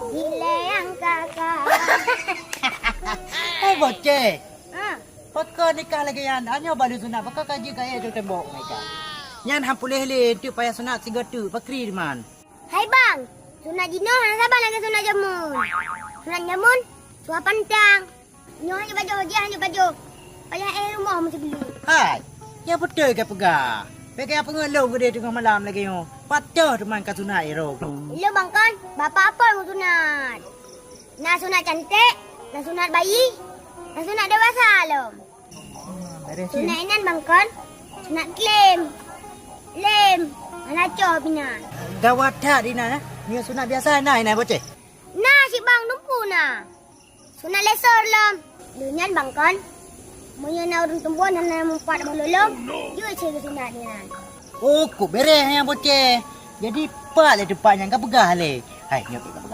Gila yang kakak. Oh bocah. Ah, Pakar nikah lagi yan. Anyo baru sunat. Pakar kaji kaya tu tembok mereka. Yan hampulih le tu payah sunat siga tu. Pakri man. hai bang. Sunat jino hana sabar lagi sunat jamun. Sunat jamun, suap pantang. Nyo hanya baju, dia hanya baju. Payah air rumah mesti beli. Hai. Ya betul ke pegah. Pegai apa ngelong ke dia tengah malam lagi yo. Patah teman ka sunat ero. Hello bang kan, bapak apa yang mau sunat? Nak sunat cantik, nak sunat bayi, nak sunat dewasa lom. Beres Sunat inan bang kan, sunat klaim. Lem, mana coba pinan. Gawat tak Dina. Ni sunat biasa nah ini bocah. Nah si bang numpu na. Sunat lesor lom. Dunyan bang kan. Monya na urung tumbuhan na mumpat balolom. Juga cek sunat ni nan. Oh, kok beres yang bocah. Jadi pak le depannya ka pegah le. Hai, nyok ka pegah.